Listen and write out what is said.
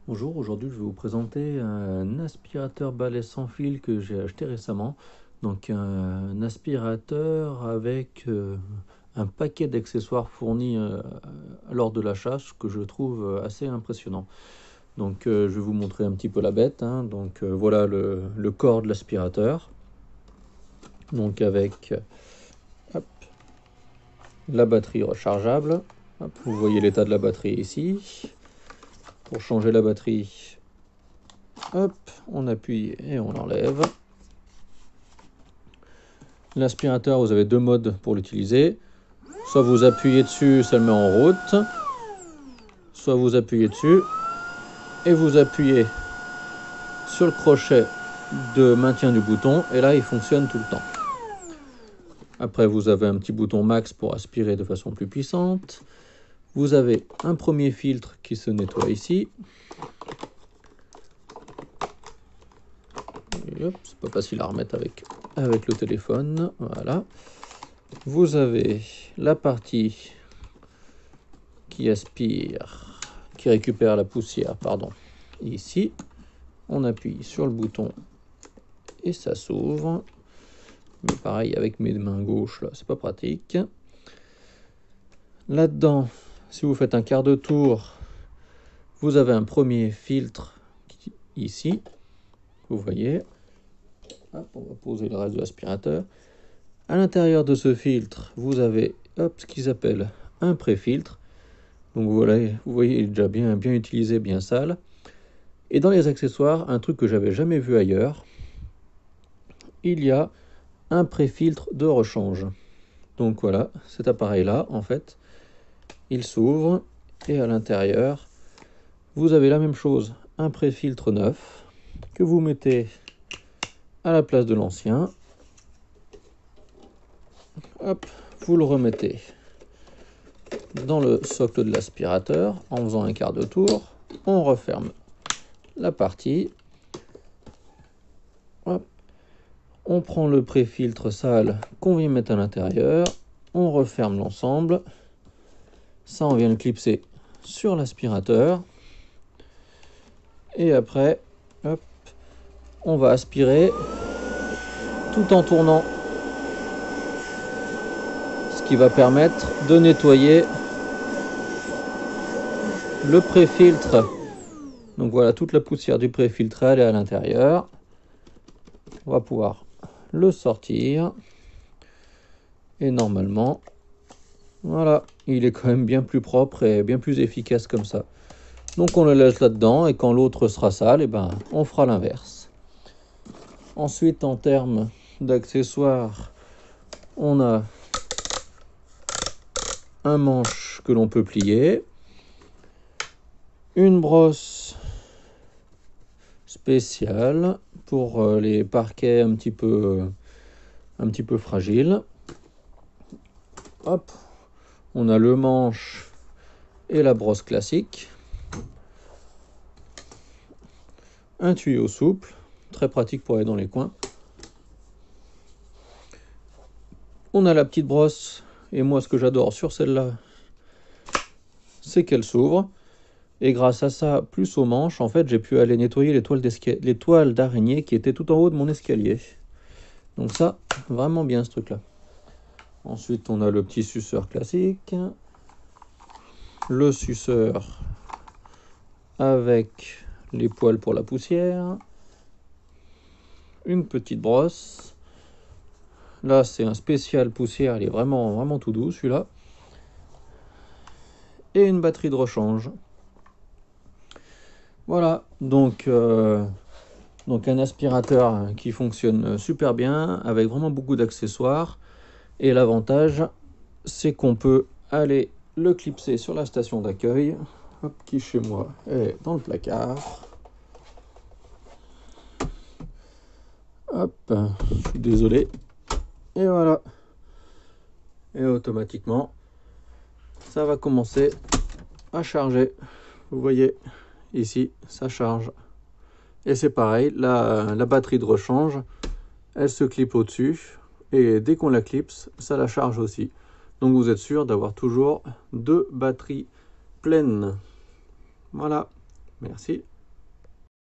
Bonjour, aujourd'hui je vais vous présenter un aspirateur balai sans fil que j'ai acheté récemment. Donc un aspirateur avec un paquet d'accessoires fournis lors de l'achat, ce que je trouve assez impressionnant. Donc je vais vous montrer un petit peu la bête, hein. Donc voilà le corps de l'aspirateur. Donc avec hop, la batterie rechargeable. Hop, vous voyez l'état de la batterie ici. Pour changer la batterie, hop, on appuie et on l'enlève. L'aspirateur, vous avez deux modes pour l'utiliser. Soit vous appuyez dessus, ça le met en route. Soit vous appuyez dessus et vous appuyez sur le crochet de maintien du bouton. Et là, il fonctionne tout le temps. Après, vous avez un petit bouton max pour aspirer de façon plus puissante. Vous avez un premier filtre qui se nettoie ici. C'est pas facile à remettre avec le téléphone. Voilà. Vous avez la partie qui aspire, qui récupère la poussière, pardon. Ici, on appuie sur le bouton et ça s'ouvre. Mais pareil, avec mes mains gauches, là, c'est pas pratique. Là-dedans, si vous faites un quart de tour, vous avez un premier filtre ici. Vous voyez. Hop, on va poser le reste de l'aspirateur. À l'intérieur de ce filtre, vous avez ce qu'ils appellent un pré-filtre. Donc voilà, vous voyez, il est déjà bien utilisé, bien sale. Et dans les accessoires, un truc que j'avais jamais vu ailleurs, il y a un pré-filtre de rechange. Donc voilà, cet appareil-là, en fait, il s'ouvre et à l'intérieur, vous avez la même chose, un pré-filtre neuf que vous mettez à la place de l'ancien. Hop, vous le remettez dans le socle de l'aspirateur en faisant un quart de tour. On referme la partie. Hop. On prend le pré-filtre sale qu'on vient mettre à l'intérieur. On referme l'ensemble. Ça, on vient le clipser sur l'aspirateur. Et après, hop, on va aspirer tout en tournant. Ce qui va permettre de nettoyer le pré-filtre. Donc voilà, toute la poussière du pré-filtre, elle est à l'intérieur. On va pouvoir le sortir. Et normalement, voilà, il est quand même bien plus propre et bien plus efficace comme ça. Donc on le laisse là-dedans et quand l'autre sera sale, on fera l'inverse. Ensuite, en termes d'accessoires, on a un manche que l'on peut plier, une brosse spéciale pour les parquets un petit peu fragiles. Hop, on a le manche et la brosse classique. Un tuyau souple, très pratique pour aller dans les coins. On a la petite brosse, et moi ce que j'adore sur celle-là, c'est qu'elle s'ouvre. Et grâce à ça, plus aux manches, en fait, j'ai pu aller nettoyer les toiles d'araignée qui étaient tout en haut de mon escalier. Donc ça, vraiment bien ce truc-là. Ensuite, on a le petit suceur classique. Le suceur avec les poils pour la poussière. Une petite brosse. Là, c'est un spécial poussière, il est vraiment tout doux celui-là. Et une batterie de rechange. Voilà, donc un aspirateur qui fonctionne super bien, avec vraiment beaucoup d'accessoires. Et l'avantage, c'est qu'on peut aller le clipser sur la station d'accueil, qui chez moi est dans le placard. Hop, je suis désolé. Et voilà. Et automatiquement, ça va commencer à charger. Vous voyez, ici, ça charge. Et c'est pareil, la batterie de rechange, elle se clipe au-dessus. Et dès qu'on la clipse, ça la charge aussi. Donc vous êtes sûr d'avoir toujours deux batteries pleines. Voilà, merci.